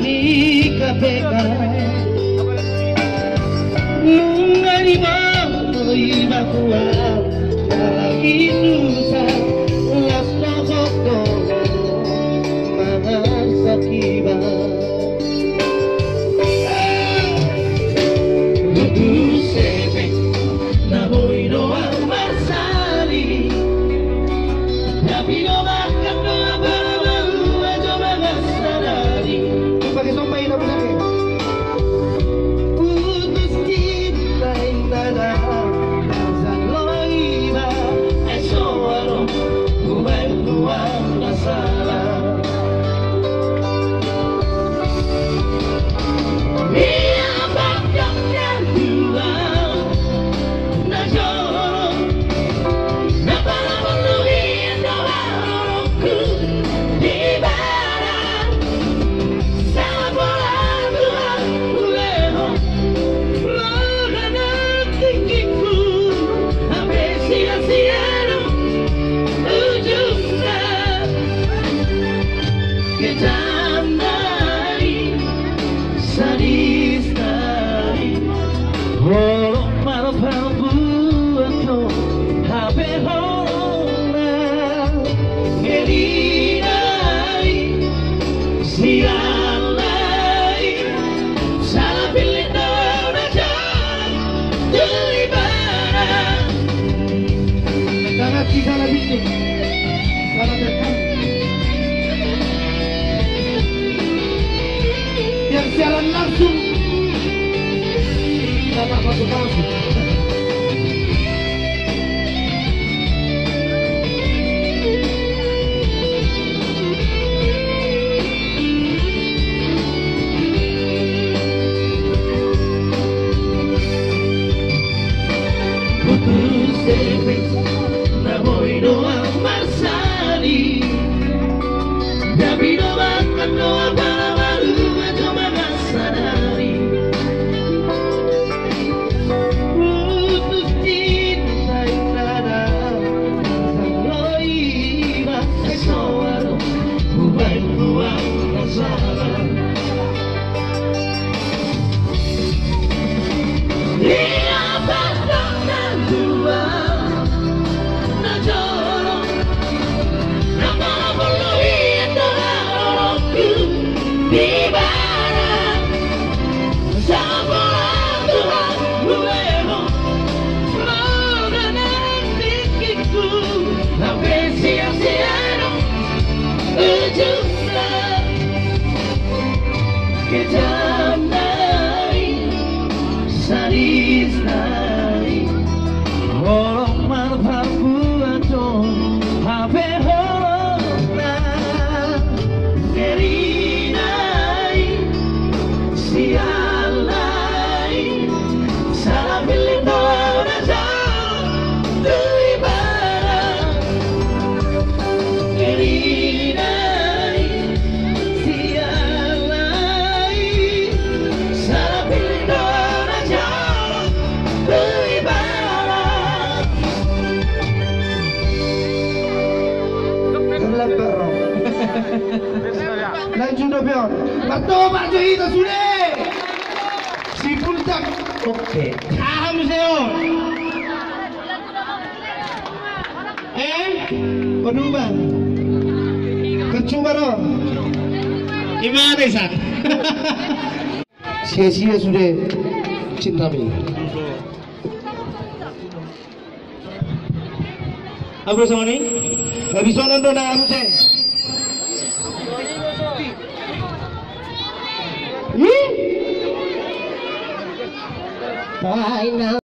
ni KPK Mengalima iba kuat lagi nusa las toko mangan sakiba Lutu sepe na boy doang marsali tapi no makan no baru aja banget sadari pakai sampai na benar biar jalan langsung tanpa masuk Lanjut dong, Marto Pak Johito sudah. Si Puncak, oke. Paham saya. Penumbang. Kecoba dong. Gimana Isan? Sia-sia sudah cinta mi. Apa sama ni? Habis nonton dah aku cek. Bye now.